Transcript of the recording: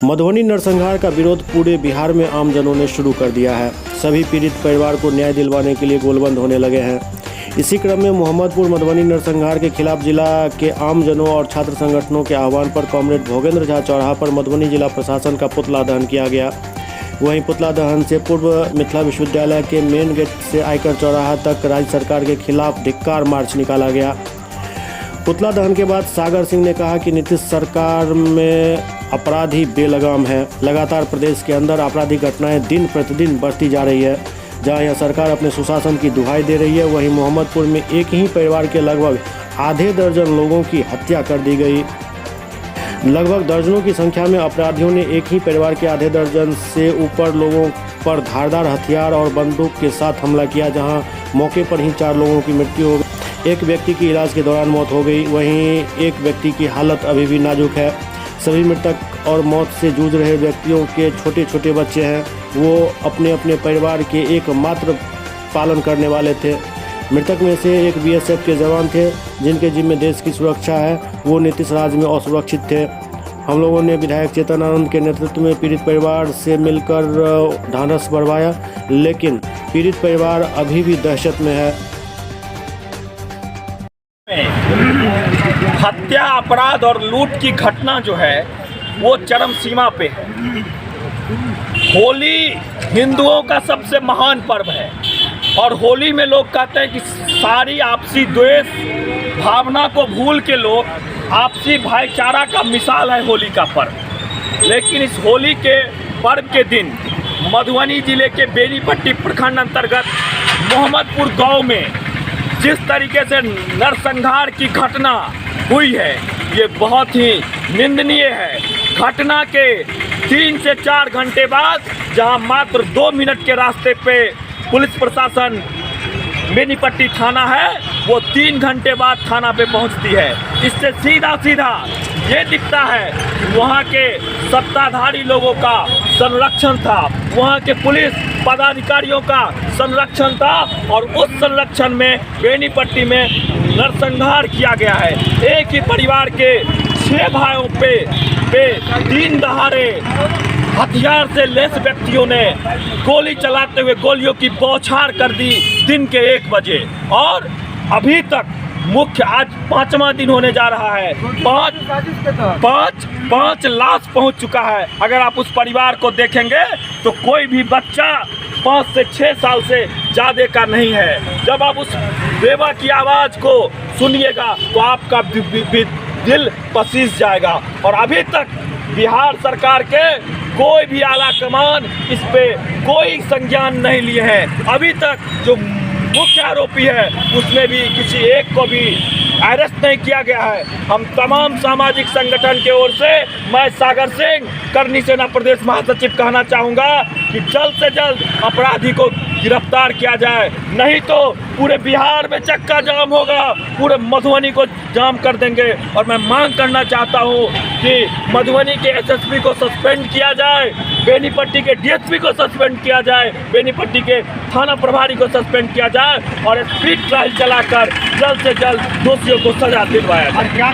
मधुबनी नरसंहार का विरोध पूरे बिहार में आमजनों ने शुरू कर दिया है। सभी पीड़ित परिवार को न्याय दिलवाने के लिए गोलबंद होने लगे हैं। इसी क्रम में मोहम्मदपुर मधुबनी नरसंहार के खिलाफ जिला के आमजनों और छात्र संगठनों के आह्वान पर कॉमरेड भोगेंद्र झा चौराहा पर मधुबनी जिला प्रशासन का पुतला दहन किया गया। वहीं पुतला दहन से पूर्व मिथिला विश्वविद्यालय के मेन गेट से आयकर चौराहा तक राज्य सरकार के खिलाफ धिक्कार मार्च निकाला गया। पुतला दहन के बाद सागर सिंह ने कहा कि नीतीश सरकार में अपराधी बेलगाम है। लगातार प्रदेश के अंदर आपराधिक घटनाएं दिन प्रतिदिन बढ़ती जा रही है। जहां यह सरकार अपने सुशासन की दुहाई दे रही है, वहीं मोहम्मदपुर में एक ही परिवार के लगभग आधे दर्जन लोगों की हत्या कर दी गई। लगभग दर्जनों की संख्या में अपराधियों ने एक ही परिवार के आधे दर्जन से ऊपर लोगों पर धारदार हथियार और बंदूक के साथ हमला किया, जहां मौके पर ही 4 लोगों की मृत्यु हो गई। एक व्यक्ति की इलाज के दौरान मौत हो गई, वहीं एक व्यक्ति की हालत अभी भी नाजुक है। सभी मृतक और मौत से जूझ रहे व्यक्तियों के छोटे छोटे बच्चे हैं। वो अपने अपने परिवार के एकमात्र पालन करने वाले थे। मृतक में से एक बीएसएफ के जवान थे, जिनके जिम्मे देश की सुरक्षा है। वो नीतीश राज में असुरक्षित थे। हम लोगों ने विधायक चेतन आनंद के नेतृत्व में पीड़ित परिवार से मिलकर ढांढस बढ़वाया, लेकिन पीड़ित परिवार अभी भी दहशत में है। हत्या, अपराध और लूट की घटना जो है वो चरम सीमा पे है। होली हिंदुओं का सबसे महान पर्व है और होली में लोग कहते हैं कि सारी आपसी द्वेष भावना को भूल के लोग आपसी भाईचारा का मिसाल है होली का पर्व। लेकिन इस होली के पर्व के दिन मधुबनी जिले के बेनीपट्टी प्रखंड अंतर्गत मोहम्मदपुर गांव में जिस तरीके से नरसंहार की घटना हुई है, ये बहुत ही निंदनीय है। घटना के 3 से 4 घंटे बाद, जहां मात्र 2 मिनट के रास्ते पे पुलिस प्रशासन बेनीपट्टी थाना है, वो 3 घंटे बाद थाना पे पहुंचती है। इससे सीधा सीधा ये दिखता है कि वहाँ के सत्ताधारी लोगों का संरक्षण था, वहाँ के पुलिस पदाधिकारियों का संरक्षण था और उस संरक्षण में बेनीपट्टी में नरसंहार किया गया है। एक ही परिवार के 6 भाइयों पे 3 दहाड़े हथियार से लैस व्यक्तियों ने गोली चलाते हुए गोलियों की बौछार कर दी दिन के 1 बजे। और अभी तक मुख्य आज 5वां दिन होने जा रहा है, 5 लाश पहुंच चुका है। अगर आप उस परिवार को देखेंगे तो कोई भी बच्चा 5 से 6 साल से ज़्यादा का नहीं है। जब आप उस बेवा की आवाज़ को सुनिएगा तो आपका दिल पसीज जाएगा। और अभी तक बिहार सरकार के कोई भी आला कमान इस पे कोई संज्ञान नहीं लिए हैं। अभी तक जो मुख्य आरोपी है उसमें भी किसी एक को भी अरेस्ट नहीं किया गया है। हम तमाम सामाजिक संगठन के ओर से मैं सागर सिंह करनी सेना प्रदेश महासचिव कहना चाहूँगा कि जल्द से जल्द अपराधी को गिरफ्तार किया जाए, नहीं तो पूरे बिहार में चक्का जाम होगा, पूरे मधुबनी को जाम कर देंगे। और मैं मांग करना चाहता हूँ कि मधुबनी के एसएसपी को सस्पेंड किया जाए, बेनीपट्टी के डीएसपी को सस्पेंड किया जाए, बेनीपट्टी के थाना प्रभारी को सस्पेंड किया जाए और स्पीड ट्रायल चलाकर जल्द से जल्द दोषियों को सजा दिलवाया जाए।